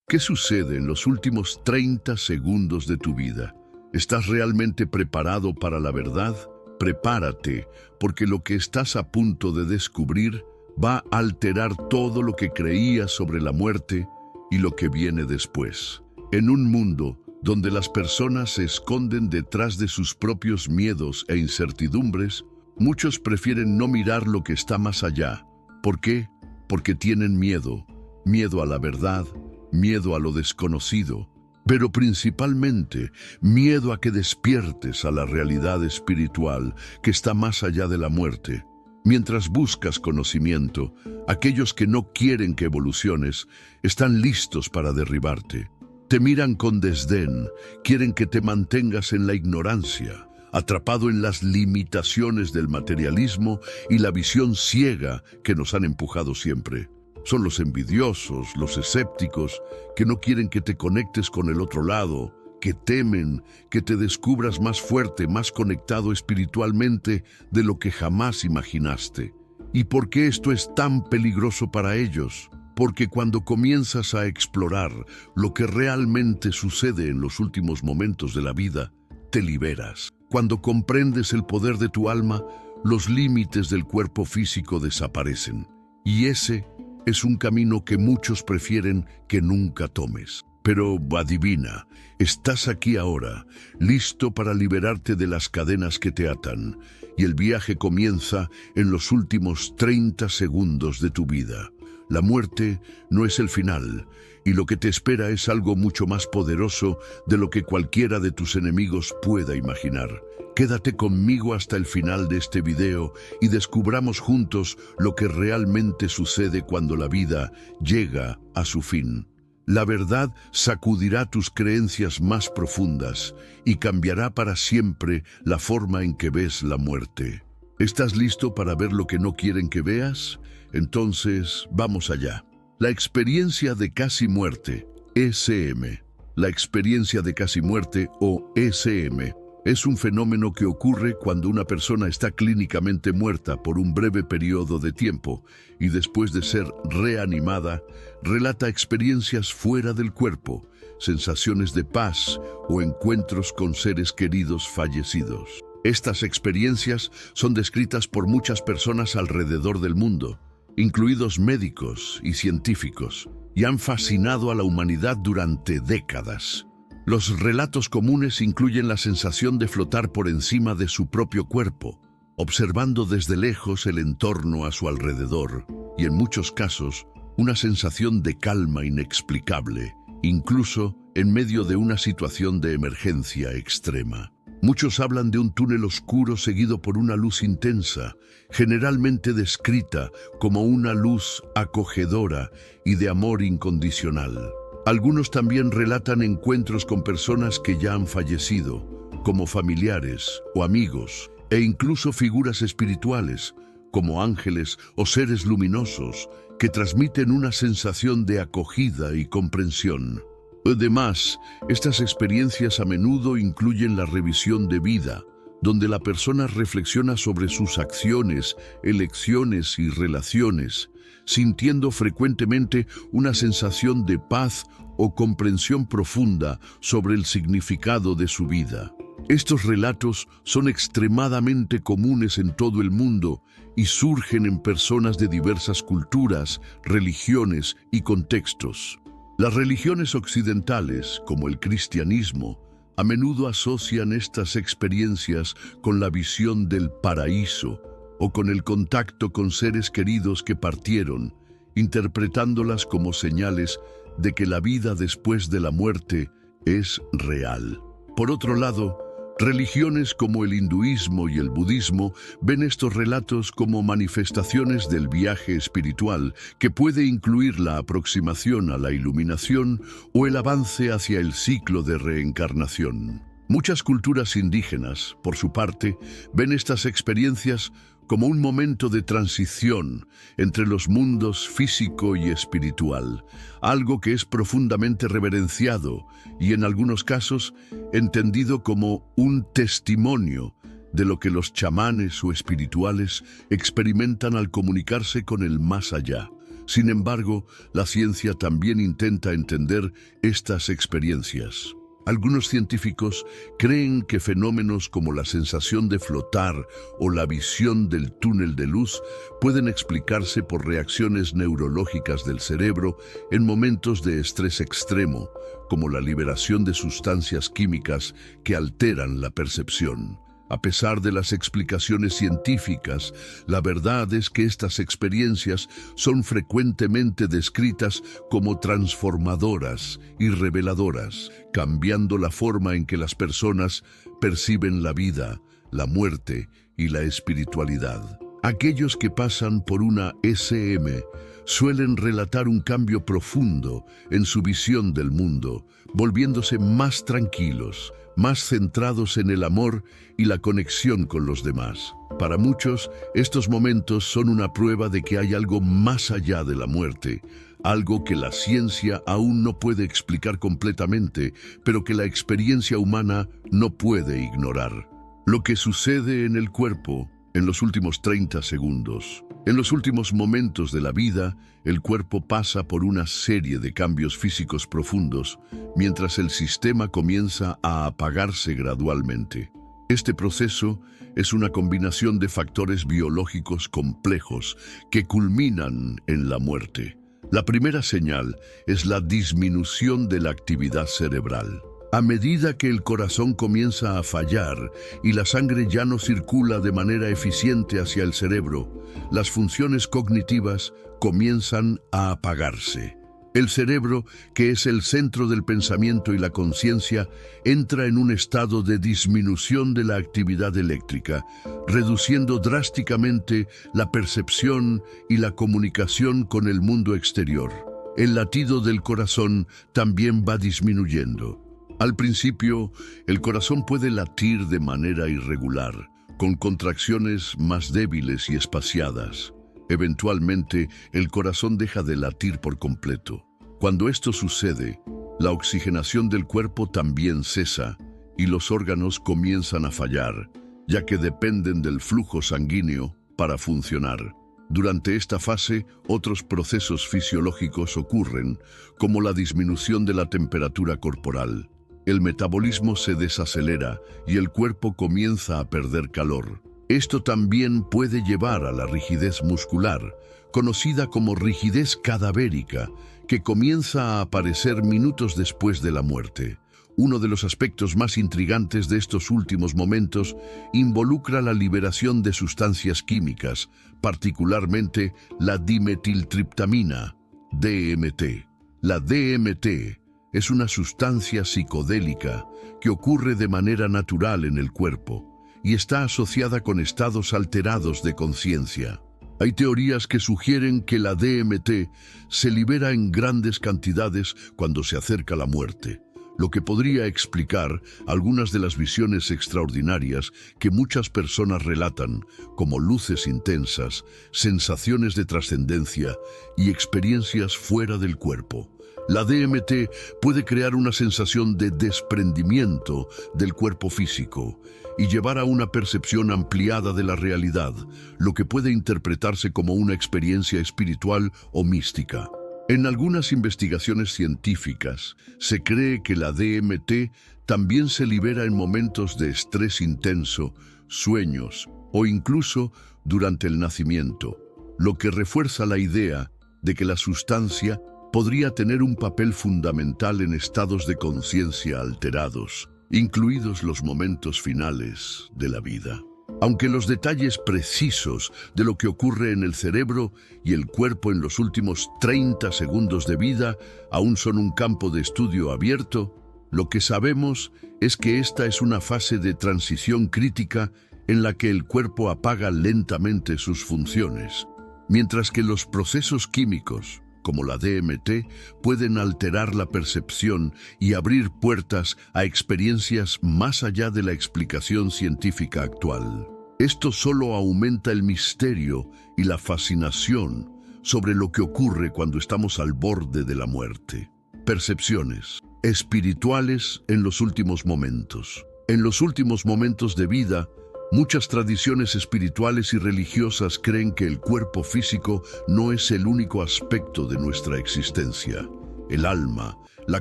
¿Qué sucede en los últimos 30 segundos de tu vida? ¿Estás realmente preparado para la verdad? Prepárate, porque lo que estás a punto de descubrir va a alterar todo lo que creías sobre la muerte y lo que viene después. En un mundo donde las personas se esconden detrás de sus propios miedos e incertidumbres, muchos prefieren no mirar lo que está más allá. ¿Por qué? Porque tienen miedo. Miedo a la verdad, miedo a lo desconocido, pero principalmente miedo a que despiertes a la realidad espiritual que está más allá de la muerte. Mientras buscas conocimiento, aquellos que no quieren que evoluciones están listos para derribarte. Te miran con desdén, quieren que te mantengas en la ignorancia, atrapado en las limitaciones del materialismo y la visión ciega que nos han empujado siempre. Son los envidiosos, los escépticos, que no quieren que te conectes con el otro lado, que temen que te descubras más fuerte, más conectado espiritualmente de lo que jamás imaginaste. ¿Y por qué esto es tan peligroso para ellos? Porque cuando comienzas a explorar lo que realmente sucede en los últimos momentos de la vida, te liberas. Cuando comprendes el poder de tu alma, los límites del cuerpo físico desaparecen. Y ese es un camino que muchos prefieren que nunca tomes. Pero adivina, estás aquí ahora, listo para liberarte de las cadenas que te atan, y el viaje comienza en los últimos 30 segundos de tu vida. La muerte no es el final, y lo que te espera es algo mucho más poderoso de lo que cualquiera de tus enemigos pueda imaginar. Quédate conmigo hasta el final de este video y descubramos juntos lo que realmente sucede cuando la vida llega a su fin. La verdad sacudirá tus creencias más profundas y cambiará para siempre la forma en que ves la muerte. ¿Estás listo para ver lo que no quieren que veas? Entonces, vamos allá. La experiencia de casi muerte, ECM. La experiencia de casi muerte o ECM es un fenómeno que ocurre cuando una persona está clínicamente muerta por un breve periodo de tiempo y después de ser reanimada, relata experiencias fuera del cuerpo, sensaciones de paz o encuentros con seres queridos fallecidos. Estas experiencias son descritas por muchas personas alrededor del mundo, incluidos médicos y científicos, y han fascinado a la humanidad durante décadas. Los relatos comunes incluyen la sensación de flotar por encima de su propio cuerpo, observando desde lejos el entorno a su alrededor, y en muchos casos, una sensación de calma inexplicable, incluso en medio de una situación de emergencia extrema. Muchos hablan de un túnel oscuro seguido por una luz intensa, generalmente descrita como una luz acogedora y de amor incondicional. Algunos también relatan encuentros con personas que ya han fallecido, como familiares o amigos, e incluso figuras espirituales, como ángeles o seres luminosos, que transmiten una sensación de acogida y comprensión. Además, estas experiencias a menudo incluyen la revisión de vida, donde la persona reflexiona sobre sus acciones, elecciones y relaciones, sintiendo frecuentemente una sensación de paz o comprensión profunda sobre el significado de su vida. Estos relatos son extremadamente comunes en todo el mundo y surgen en personas de diversas culturas, religiones y contextos. Las religiones occidentales, como el cristianismo, a menudo asocian estas experiencias con la visión del paraíso o con el contacto con seres queridos que partieron, interpretándolas como señales de que la vida después de la muerte es real. Por otro lado, religiones como el hinduismo y el budismo ven estos relatos como manifestaciones del viaje espiritual que puede incluir la aproximación a la iluminación o el avance hacia el ciclo de reencarnación. Muchas culturas indígenas, por su parte, ven estas experiencias como un momento de transición entre los mundos físico y espiritual, algo que es profundamente reverenciado y en algunos casos entendido como un testimonio de lo que los chamanes o espirituales experimentan al comunicarse con el más allá. Sin embargo, la ciencia también intenta entender estas experiencias. Algunos científicos creen que fenómenos como la sensación de flotar o la visión del túnel de luz pueden explicarse por reacciones neurológicas del cerebro en momentos de estrés extremo, como la liberación de sustancias químicas que alteran la percepción. A pesar de las explicaciones científicas, la verdad es que estas experiencias son frecuentemente descritas como transformadoras y reveladoras, cambiando la forma en que las personas perciben la vida, la muerte y la espiritualidad. Aquellos que pasan por una SM suelen relatar un cambio profundo en su visión del mundo, volviéndose más tranquilos, más centrados en el amor y la conexión con los demás. Para muchos, estos momentos son una prueba de que hay algo más allá de la muerte, algo que la ciencia aún no puede explicar completamente, pero que la experiencia humana no puede ignorar. Lo que sucede en el cuerpo en los últimos 30 segundos. En los últimos momentos de la vida, el cuerpo pasa por una serie de cambios físicos profundos, mientras el sistema comienza a apagarse gradualmente. Este proceso es una combinación de factores biológicos complejos que culminan en la muerte. La primera señal es la disminución de la actividad cerebral. A medida que el corazón comienza a fallar y la sangre ya no circula de manera eficiente hacia el cerebro, las funciones cognitivas comienzan a apagarse. El cerebro, que es el centro del pensamiento y la conciencia, entra en un estado de disminución de la actividad eléctrica, reduciendo drásticamente la percepción y la comunicación con el mundo exterior. El latido del corazón también va disminuyendo. Al principio, el corazón puede latir de manera irregular, con contracciones más débiles y espaciadas. Eventualmente, el corazón deja de latir por completo. Cuando esto sucede, la oxigenación del cuerpo también cesa y los órganos comienzan a fallar, ya que dependen del flujo sanguíneo para funcionar. Durante esta fase, otros procesos fisiológicos ocurren, como la disminución de la temperatura corporal. El metabolismo se desacelera y el cuerpo comienza a perder calor. Esto también puede llevar a la rigidez muscular, conocida como rigidez cadavérica, que comienza a aparecer minutos después de la muerte. Uno de los aspectos más intrigantes de estos últimos momentos involucra la liberación de sustancias químicas, particularmente la dimetiltriptamina, DMT. La DMT es una sustancia psicodélica que ocurre de manera natural en el cuerpo y está asociada con estados alterados de conciencia. Hay teorías que sugieren que la DMT se libera en grandes cantidades cuando se acerca la muerte, lo que podría explicar algunas de las visiones extraordinarias que muchas personas relatan, como luces intensas, sensaciones de trascendencia y experiencias fuera del cuerpo. La DMT puede crear una sensación de desprendimiento del cuerpo físico y llevar a una percepción ampliada de la realidad, lo que puede interpretarse como una experiencia espiritual o mística. En algunas investigaciones científicas, se cree que la DMT también se libera en momentos de estrés intenso, sueños o incluso durante el nacimiento, lo que refuerza la idea de que la sustancia podría tener un papel fundamental en estados de conciencia alterados, incluidos los momentos finales de la vida. Aunque los detalles precisos de lo que ocurre en el cerebro y el cuerpo en los últimos 30 segundos de vida aún son un campo de estudio abierto, lo que sabemos es que esta es una fase de transición crítica en la que el cuerpo apaga lentamente sus funciones, mientras que los procesos químicos, como la DMT, pueden alterar la percepción y abrir puertas a experiencias más allá de la explicación científica actual. Esto solo aumenta el misterio y la fascinación sobre lo que ocurre cuando estamos al borde de la muerte. Percepciones espirituales en los últimos momentos. En los últimos momentos de vida, Muchas tradiciones espirituales y religiosas creen que el cuerpo físico no es el único aspecto de nuestra existencia. El alma, la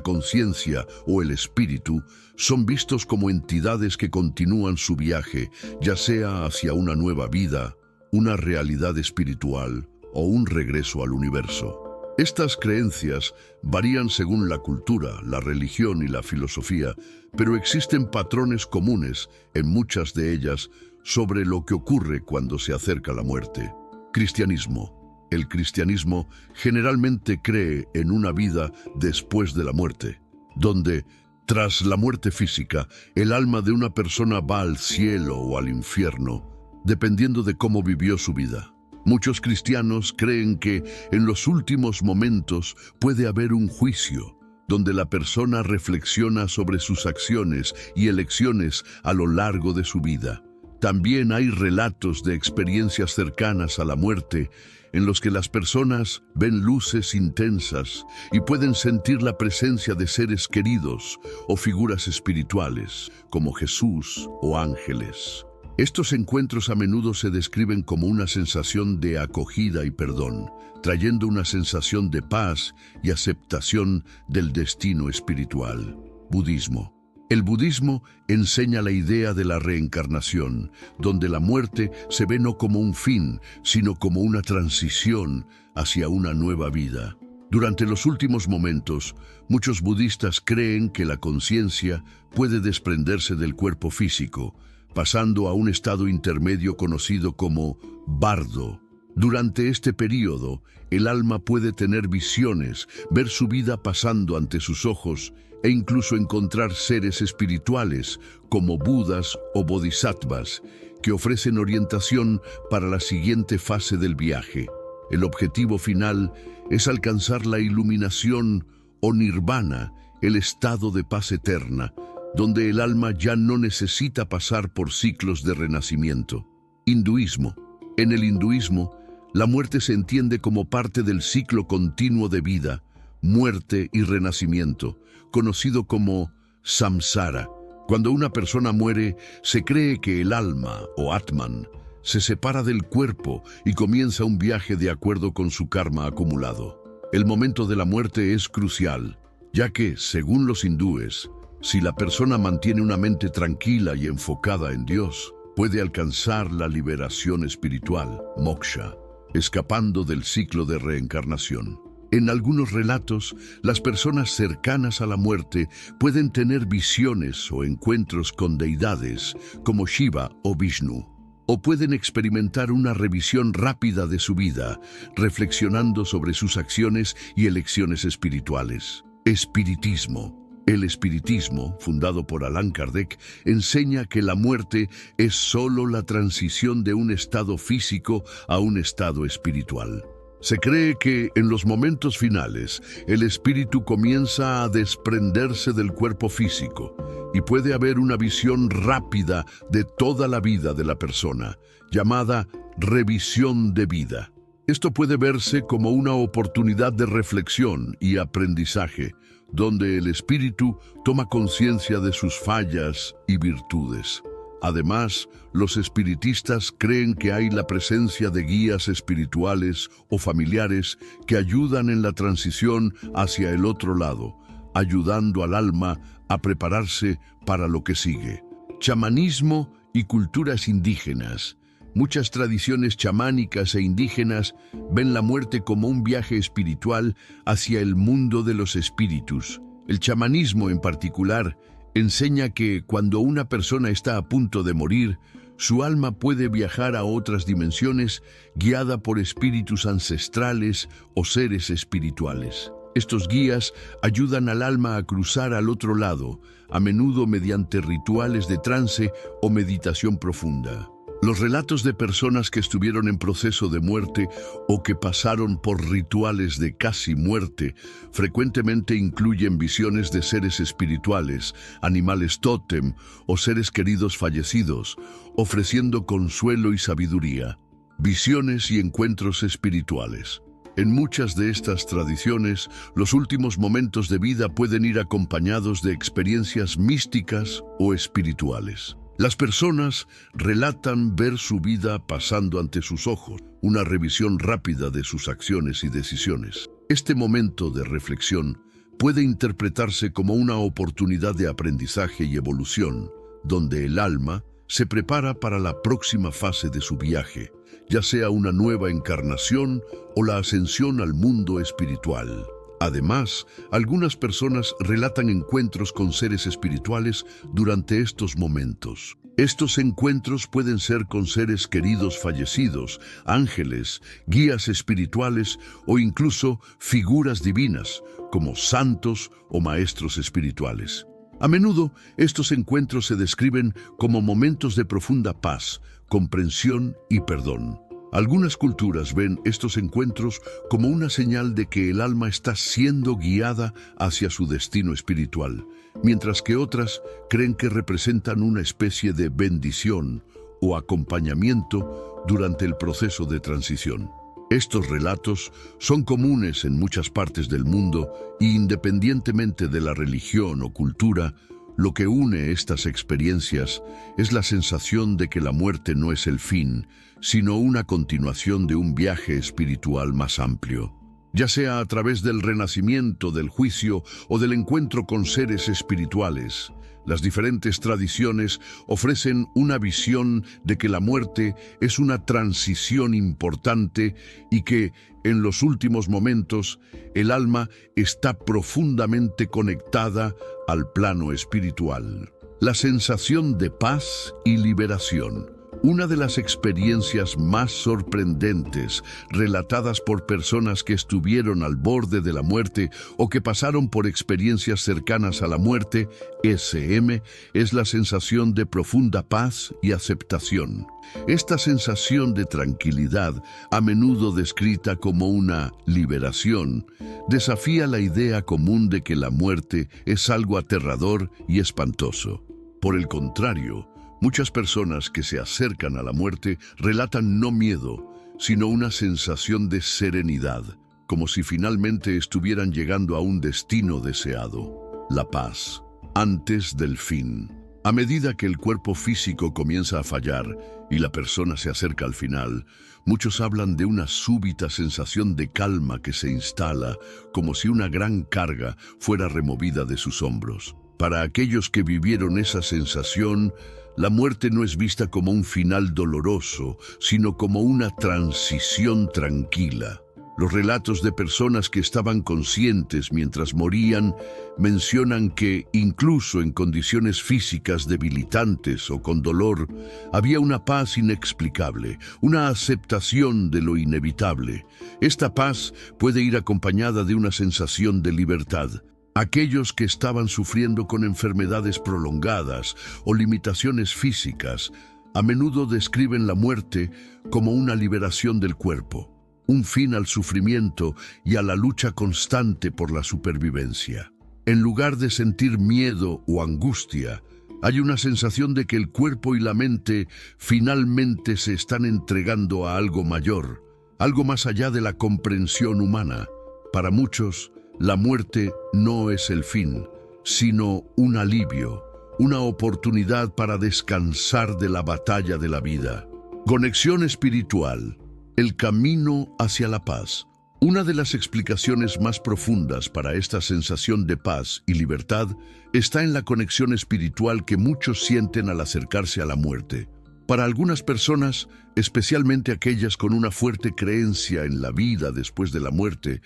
conciencia o el espíritu son vistos como entidades que continúan su viaje, ya sea hacia una nueva vida, una realidad espiritual o un regreso al universo. Estas creencias varían según la cultura, la religión y la filosofía, pero existen patrones comunes en muchas de ellas sobre lo que ocurre cuando se acerca la muerte. Cristianismo. El cristianismo generalmente cree en una vida después de la muerte, donde, tras la muerte física, el alma de una persona va al cielo o al infierno, dependiendo de cómo vivió su vida. Muchos cristianos creen que en los últimos momentos puede haber un juicio, donde la persona reflexiona sobre sus acciones y elecciones a lo largo de su vida. También hay relatos de experiencias cercanas a la muerte en los que las personas ven luces intensas y pueden sentir la presencia de seres queridos o figuras espirituales, como Jesús o ángeles. Estos encuentros a menudo se describen como una sensación de acogida y perdón, trayendo una sensación de paz y aceptación del destino espiritual. Budismo. El budismo enseña la idea de la reencarnación, donde la muerte se ve no como un fin, sino como una transición hacia una nueva vida. Durante los últimos momentos, muchos budistas creen que la conciencia puede desprenderse del cuerpo físico, pasando a un estado intermedio conocido como bardo. Durante este período, el alma puede tener visiones, ver su vida pasando ante sus ojos e incluso encontrar seres espirituales como budas o bodhisattvas que ofrecen orientación para la siguiente fase del viaje. El objetivo final es alcanzar la iluminación o nirvana, el estado de paz eterna, donde el alma ya no necesita pasar por ciclos de renacimiento. Hinduismo. En el hinduismo, la muerte se entiende como parte del ciclo continuo de vida, muerte y renacimiento, conocido como samsara. Cuando una persona muere, se cree que el alma, o Atman, se separa del cuerpo y comienza un viaje de acuerdo con su karma acumulado. El momento de la muerte es crucial, ya que, según los hindúes, si la persona mantiene una mente tranquila y enfocada en Dios, puede alcanzar la liberación espiritual, moksha, escapando del ciclo de reencarnación. En algunos relatos, las personas cercanas a la muerte pueden tener visiones o encuentros con deidades como Shiva o Vishnu, o pueden experimentar una revisión rápida de su vida, reflexionando sobre sus acciones y elecciones espirituales. Espiritismo. El espiritismo, fundado por Allan Kardec, enseña que la muerte es solo la transición de un estado físico a un estado espiritual. Se cree que en los momentos finales, el espíritu comienza a desprenderse del cuerpo físico y puede haber una visión rápida de toda la vida de la persona, llamada revisión de vida. Esto puede verse como una oportunidad de reflexión y aprendizaje, donde el espíritu toma conciencia de sus fallas y virtudes. Además, los espiritistas creen que hay la presencia de guías espirituales o familiares que ayudan en la transición hacia el otro lado, ayudando al alma a prepararse para lo que sigue. Chamanismo y culturas indígenas. Muchas tradiciones chamánicas e indígenas ven la muerte como un viaje espiritual hacia el mundo de los espíritus. El chamanismo en particular enseña que cuando una persona está a punto de morir, su alma puede viajar a otras dimensiones guiada por espíritus ancestrales o seres espirituales. Estos guías ayudan al alma a cruzar al otro lado, a menudo mediante rituales de trance o meditación profunda. Los relatos de personas que estuvieron en proceso de muerte o que pasaron por rituales de casi muerte frecuentemente incluyen visiones de seres espirituales, animales tótem o seres queridos fallecidos, ofreciendo consuelo y sabiduría. Visiones y encuentros espirituales. En muchas de estas tradiciones, los últimos momentos de vida pueden ir acompañados de experiencias místicas o espirituales. Las personas relatan ver su vida pasando ante sus ojos, una revisión rápida de sus acciones y decisiones. Este momento de reflexión puede interpretarse como una oportunidad de aprendizaje y evolución, donde el alma se prepara para la próxima fase de su viaje, ya sea una nueva encarnación o la ascensión al mundo espiritual. Además, algunas personas relatan encuentros con seres espirituales durante estos momentos. Estos encuentros pueden ser con seres queridos fallecidos, ángeles, guías espirituales o incluso figuras divinas, como santos o maestros espirituales. A menudo, estos encuentros se describen como momentos de profunda paz, comprensión y perdón. Algunas culturas ven estos encuentros como una señal de que el alma está siendo guiada hacia su destino espiritual, mientras que otras creen que representan una especie de bendición o acompañamiento durante el proceso de transición. Estos relatos son comunes en muchas partes del mundo y independientemente de la religión o cultura, lo que une estas experiencias es la sensación de que la muerte no es el fin, sino una continuación de un viaje espiritual más amplio. Ya sea a través del renacimiento, del juicio o del encuentro con seres espirituales, las diferentes tradiciones ofrecen una visión de que la muerte es una transición importante y que, en los últimos momentos, el alma está profundamente conectada al plano espiritual. La sensación de paz y liberación. Una de las experiencias más sorprendentes relatadas por personas que estuvieron al borde de la muerte o que pasaron por experiencias cercanas a la muerte, SM, es la sensación de profunda paz y aceptación. Esta sensación de tranquilidad, a menudo descrita como una liberación, desafía la idea común de que la muerte es algo aterrador y espantoso. Por el contrario, muchas personas que se acercan a la muerte relatan no miedo, sino una sensación de serenidad, como si finalmente estuvieran llegando a un destino deseado, la paz, antes del fin. A medida que el cuerpo físico comienza a fallar y la persona se acerca al final, muchos hablan de una súbita sensación de calma que se instala, como si una gran carga fuera removida de sus hombros. Para aquellos que vivieron esa sensación, la muerte no es vista como un final doloroso, sino como una transición tranquila. Los relatos de personas que estaban conscientes mientras morían mencionan que, incluso en condiciones físicas debilitantes o con dolor, había una paz inexplicable, una aceptación de lo inevitable. Esta paz puede ir acompañada de una sensación de libertad. Aquellos que estaban sufriendo con enfermedades prolongadas o limitaciones físicas, a menudo describen la muerte como una liberación del cuerpo, un fin al sufrimiento y a la lucha constante por la supervivencia. En lugar de sentir miedo o angustia, hay una sensación de que el cuerpo y la mente finalmente se están entregando a algo mayor, algo más allá de la comprensión humana. Para muchos, la muerte no es el fin, sino un alivio, una oportunidad para descansar de la batalla de la vida. Conexión espiritual, el camino hacia la paz. Una de las explicaciones más profundas para esta sensación de paz y libertad está en la conexión espiritual que muchos sienten al acercarse a la muerte. Para algunas personas, especialmente aquellas con una fuerte creencia en la vida después de la muerte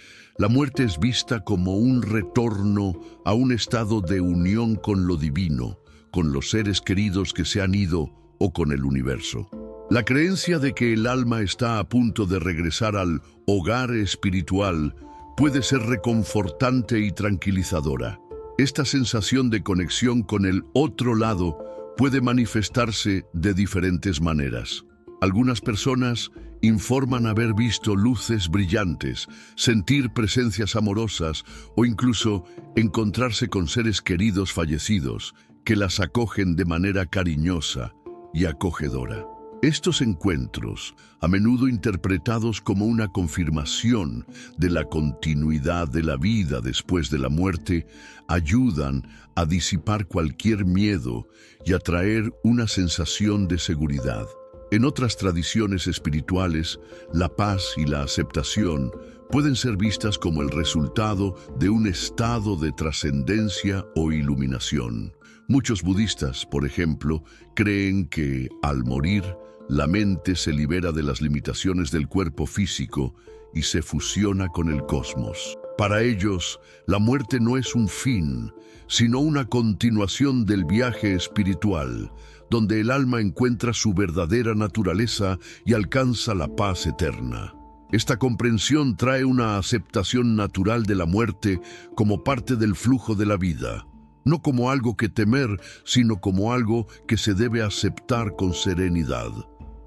es vista como un retorno a un estado de unión con lo divino, con los seres queridos que se han ido o con el universo. La creencia de que el alma está a punto de regresar al hogar espiritual puede ser reconfortante y tranquilizadora. Esta sensación de conexión con el otro lado puede manifestarse de diferentes maneras. Algunas personas informan haber visto luces brillantes, sentir presencias amorosas o incluso encontrarse con seres queridos fallecidos que las acogen de manera cariñosa y acogedora. Estos encuentros, a menudo interpretados como una confirmación de la continuidad de la vida después de la muerte, ayudan a disipar cualquier miedo y a traer una sensación de seguridad. En otras tradiciones espirituales, la paz y la aceptación pueden ser vistas como el resultado de un estado de trascendencia o iluminación. Muchos budistas, por ejemplo, creen que, al morir, la mente se libera de las limitaciones del cuerpo físico y se fusiona con el cosmos. Para ellos, la muerte no es un fin, sino una continuación del viaje espiritual, donde el alma encuentra su verdadera naturaleza y alcanza la paz eterna. Esta comprensión trae una aceptación natural de la muerte como parte del flujo de la vida, no como algo que temer, sino como algo que se debe aceptar con serenidad.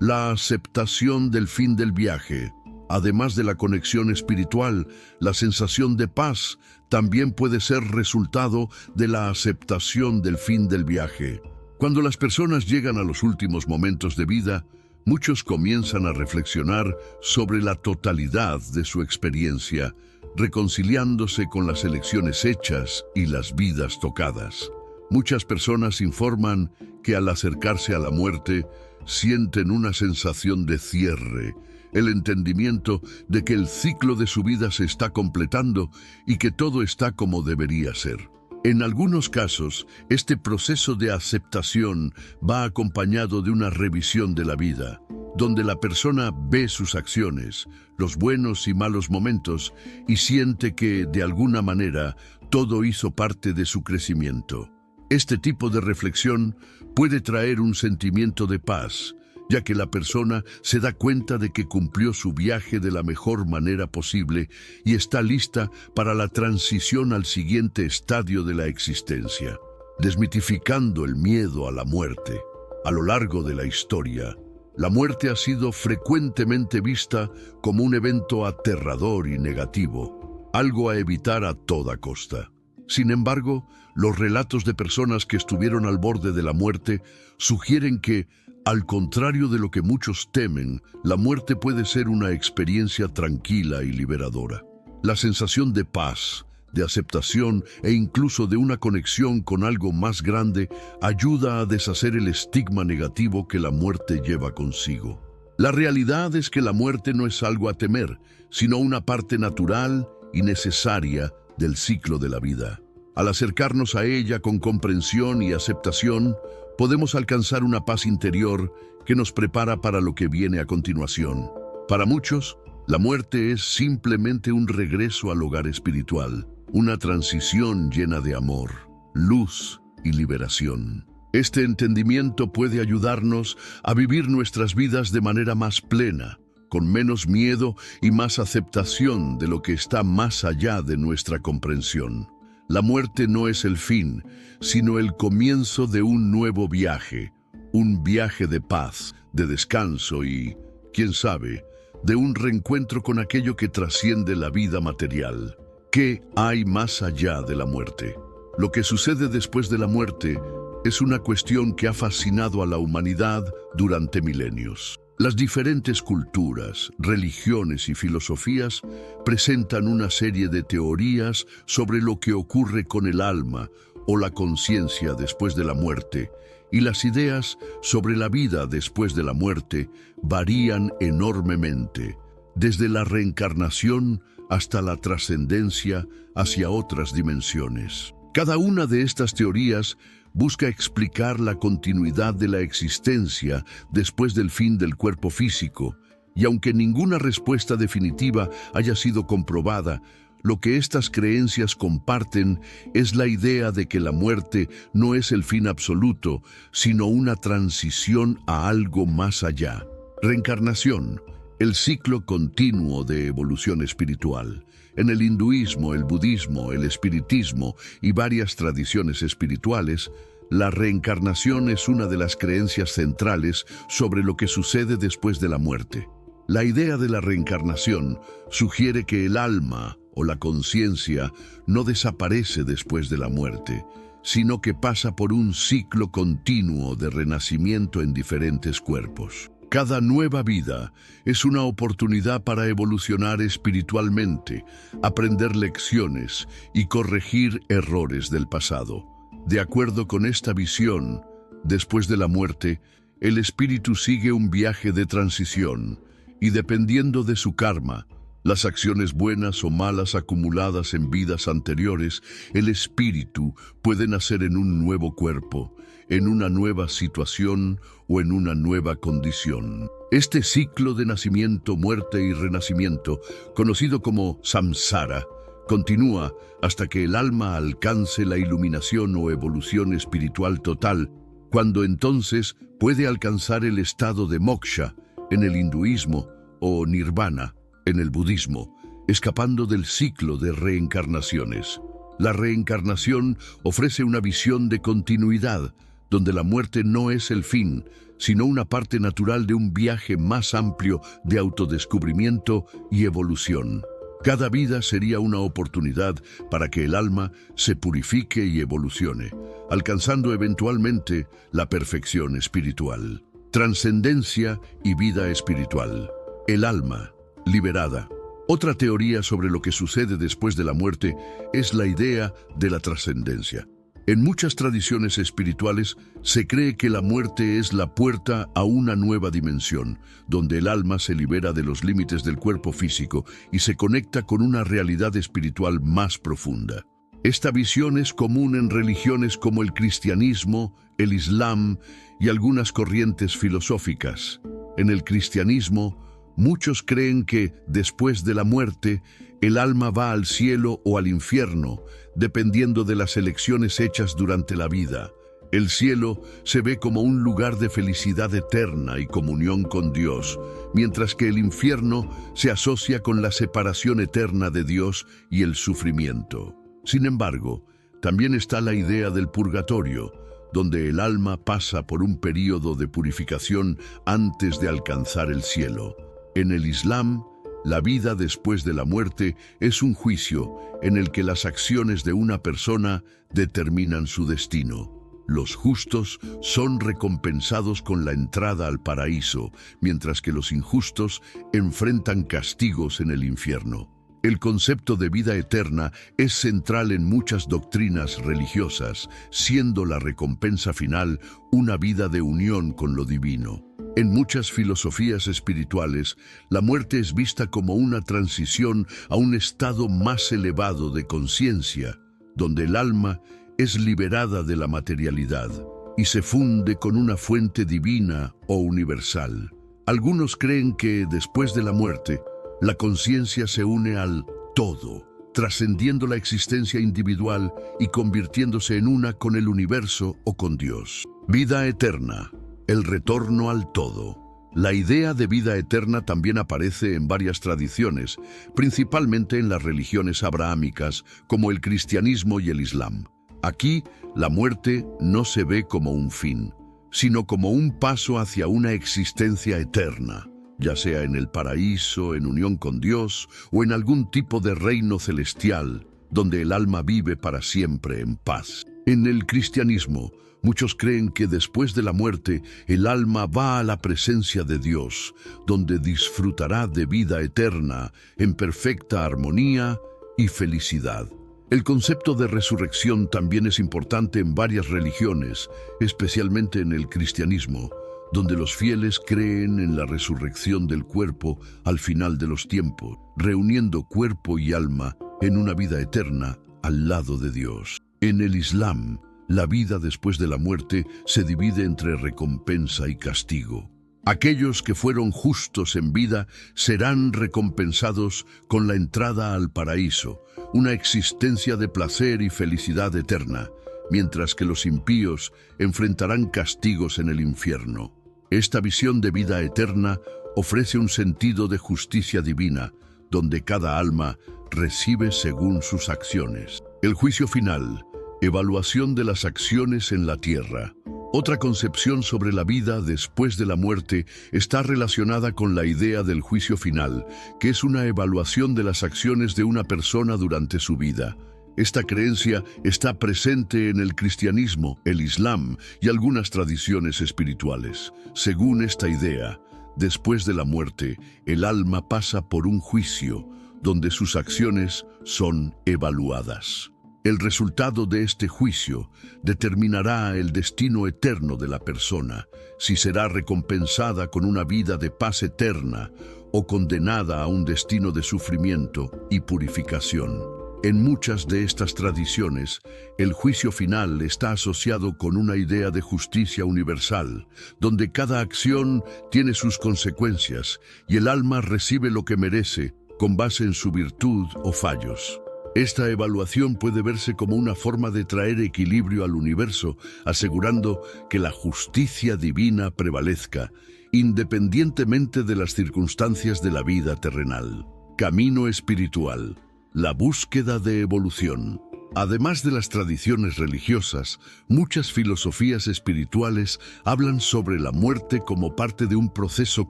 La aceptación del fin del viaje, además de la conexión espiritual, la sensación de paz también puede ser resultado de la aceptación del fin del viaje. Cuando las personas llegan a los últimos momentos de vida, muchos comienzan a reflexionar sobre la totalidad de su experiencia, reconciliándose con las elecciones hechas y las vidas tocadas. Muchas personas informan que al acercarse a la muerte, sienten una sensación de cierre, el entendimiento de que el ciclo de su vida se está completando y que todo está como debería ser. En algunos casos, este proceso de aceptación va acompañado de una revisión de la vida, donde la persona ve sus acciones, los buenos y malos momentos, y siente que, de alguna manera, todo hizo parte de su crecimiento. Este tipo de reflexión puede traer un sentimiento de paz, ya que la persona se da cuenta de que cumplió su viaje de la mejor manera posible y está lista para la transición al siguiente estadio de la existencia, desmitificando el miedo a la muerte. A lo largo de la historia, la muerte ha sido frecuentemente vista como un evento aterrador y negativo, algo a evitar a toda costa. Sin embargo, los relatos de personas que estuvieron al borde de la muerte sugieren que, al contrario de lo que muchos temen, la muerte puede ser una experiencia tranquila y liberadora. La sensación de paz, de aceptación e incluso de una conexión con algo más grande ayuda a deshacer el estigma negativo que la muerte lleva consigo. La realidad es que la muerte no es algo a temer, sino una parte natural y necesaria del ciclo de la vida. Al acercarnos a ella con comprensión y aceptación, podemos alcanzar una paz interior que nos prepara para lo que viene a continuación. Para muchos, la muerte es simplemente un regreso al hogar espiritual, una transición llena de amor, luz y liberación. Este entendimiento puede ayudarnos a vivir nuestras vidas de manera más plena, con menos miedo y más aceptación de lo que está más allá de nuestra comprensión. La muerte no es el fin, sino el comienzo de un nuevo viaje, un viaje de paz, de descanso y, quién sabe, de un reencuentro con aquello que trasciende la vida material. ¿Qué hay más allá de la muerte? Lo que sucede después de la muerte es una cuestión que ha fascinado a la humanidad durante milenios. Las diferentes culturas, religiones y filosofías presentan una serie de teorías sobre lo que ocurre con el alma o la conciencia después de la muerte, y las ideas sobre la vida después de la muerte varían enormemente, desde la reencarnación hasta la trascendencia hacia otras dimensiones. Cada una de estas teorías busca explicar la continuidad de la existencia después del fin del cuerpo físico, y aunque ninguna respuesta definitiva haya sido comprobada, lo que estas creencias comparten es la idea de que la muerte no es el fin absoluto, sino una transición a algo más allá. Reencarnación, el ciclo continuo de evolución espiritual. En el hinduismo, el budismo, el espiritismo y varias tradiciones espirituales, la reencarnación es una de las creencias centrales sobre lo que sucede después de la muerte. La idea de la reencarnación sugiere que el alma o la conciencia no desaparece después de la muerte, sino que pasa por un ciclo continuo de renacimiento en diferentes cuerpos. Cada nueva vida es una oportunidad para evolucionar espiritualmente, aprender lecciones y corregir errores del pasado. De acuerdo con esta visión, después de la muerte, el espíritu sigue un viaje de transición y dependiendo de su karma, las acciones buenas o malas acumuladas en vidas anteriores, el espíritu puede nacer en un nuevo cuerpo, en una nueva situación o en una nueva condición. Este ciclo de nacimiento, muerte y renacimiento, conocido como samsara, continúa hasta que el alma alcance la iluminación o evolución espiritual total, cuando entonces puede alcanzar el estado de moksha en el hinduismo o nirvana en el budismo, escapando del ciclo de reencarnaciones. La reencarnación ofrece una visión de continuidad, donde la muerte no es el fin, sino una parte natural de un viaje más amplio de autodescubrimiento y evolución. Cada vida sería una oportunidad para que el alma se purifique y evolucione, alcanzando eventualmente la perfección espiritual. Trascendencia y vida espiritual. El alma, liberada. Otra teoría sobre lo que sucede después de la muerte es la idea de la trascendencia. En muchas tradiciones espirituales se cree que la muerte es la puerta a una nueva dimensión, donde el alma se libera de los límites del cuerpo físico y se conecta con una realidad espiritual más profunda. Esta visión es común en religiones como el cristianismo, el islam y algunas corrientes filosóficas. En el cristianismo, muchos creen que, después de la muerte, el alma va al cielo o al infierno, dependiendo de las elecciones hechas durante la vida. El cielo se ve como un lugar de felicidad eterna y comunión con Dios, mientras que el infierno se asocia con la separación eterna de Dios y el sufrimiento. Sin embargo, también está la idea del purgatorio, donde el alma pasa por un período de purificación antes de alcanzar el cielo. En el Islam, la vida después de la muerte es un juicio en el que las acciones de una persona determinan su destino. Los justos son recompensados con la entrada al paraíso, mientras que los injustos enfrentan castigos en el infierno. El concepto de vida eterna es central en muchas doctrinas religiosas, siendo la recompensa final una vida de unión con lo divino. En muchas filosofías espirituales, la muerte es vista como una transición a un estado más elevado de conciencia, donde el alma es liberada de la materialidad y se funde con una fuente divina o universal. Algunos creen que, después de la muerte, la conciencia se une al todo, trascendiendo la existencia individual y convirtiéndose en una con el universo o con Dios. Vida eterna. El retorno al todo. La idea de vida eterna también aparece en varias tradiciones, principalmente en las religiones abrahámicas, como el cristianismo y el islam. Aquí, la muerte no se ve como un fin, sino como un paso hacia una existencia eterna, ya sea en el paraíso, en unión con Dios, o en algún tipo de reino celestial, donde el alma vive para siempre en paz. En el cristianismo, muchos creen que después de la muerte, el alma va a la presencia de Dios, donde disfrutará de vida eterna, en perfecta armonía y felicidad. El concepto de resurrección también es importante en varias religiones, especialmente en el cristianismo, donde los fieles creen en la resurrección del cuerpo al final de los tiempos, reuniendo cuerpo y alma en una vida eterna al lado de Dios. En el Islam, la vida después de la muerte se divide entre recompensa y castigo. Aquellos que fueron justos en vida serán recompensados con la entrada al paraíso, una existencia de placer y felicidad eterna, mientras que los impíos enfrentarán castigos en el infierno. Esta visión de vida eterna ofrece un sentido de justicia divina, donde cada alma recibe según sus acciones. El juicio final. Evaluación de las acciones en la tierra. Otra concepción sobre la vida después de la muerte está relacionada con la idea del juicio final, que es una evaluación de las acciones de una persona durante su vida. Esta creencia está presente en el cristianismo, el islam y algunas tradiciones espirituales. Según esta idea, Después de la muerte, el alma pasa por un juicio, donde sus acciones son evaluadas. El resultado de este juicio determinará el destino eterno de la persona, si será recompensada con una vida de paz eterna o condenada a un destino de sufrimiento y purificación. En muchas de estas tradiciones, el juicio final está asociado con una idea de justicia universal, donde cada acción tiene sus consecuencias y el alma recibe lo que merece con base en su virtud o fallos. Esta evaluación puede verse como una forma de traer equilibrio al universo, asegurando que la justicia divina prevalezca, independientemente de las circunstancias de la vida terrenal. Camino espiritual. La búsqueda de evolución. Además de las tradiciones religiosas, muchas filosofías espirituales hablan sobre la muerte como parte de un proceso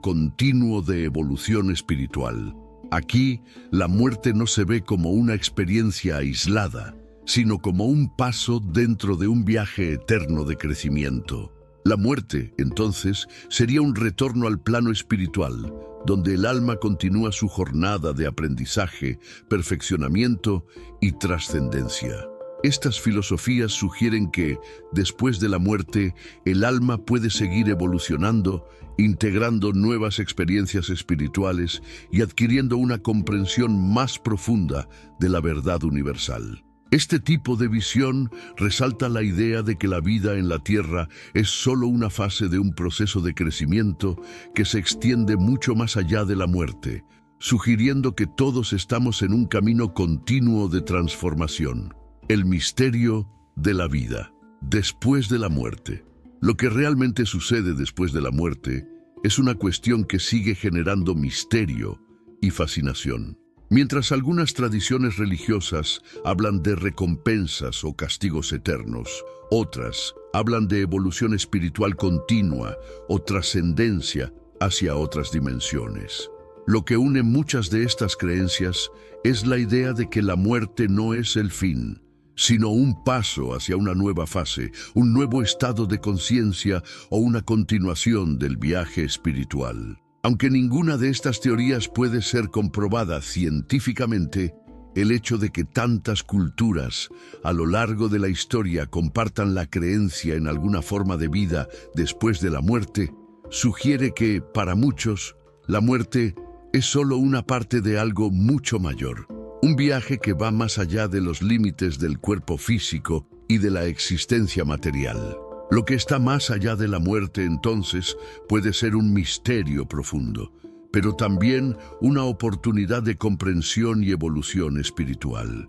continuo de evolución espiritual. Aquí, la muerte no se ve como una experiencia aislada, sino como un paso dentro de un viaje eterno de crecimiento. La muerte, entonces, sería un retorno al plano espiritual, donde el alma continúa su jornada de aprendizaje, perfeccionamiento y trascendencia. Estas filosofías sugieren que, después de la muerte, el alma puede seguir evolucionando, integrando nuevas experiencias espirituales y adquiriendo una comprensión más profunda de la verdad universal. Este tipo de visión resalta la idea de que la vida en la Tierra es solo una fase de un proceso de crecimiento que se extiende mucho más allá de la muerte, sugiriendo que todos estamos en un camino continuo de transformación. El misterio de la vida. Después de la muerte. Lo que realmente sucede después de la muerte es una cuestión que sigue generando misterio y fascinación. Mientras algunas tradiciones religiosas hablan de recompensas o castigos eternos, otras hablan de evolución espiritual continua o trascendencia hacia otras dimensiones. Lo que une muchas de estas creencias es la idea de que la muerte no es el fin, sino un paso hacia una nueva fase, un nuevo estado de conciencia o una continuación del viaje espiritual. Aunque ninguna de estas teorías puede ser comprobada científicamente, el hecho de que tantas culturas a lo largo de la historia compartan la creencia en alguna forma de vida después de la muerte, sugiere que, para muchos, la muerte es solo una parte de algo mucho mayor. Un viaje que va más allá de los límites del cuerpo físico y de la existencia material. Lo que está más allá de la muerte, entonces, puede ser un misterio profundo, pero también una oportunidad de comprensión y evolución espiritual.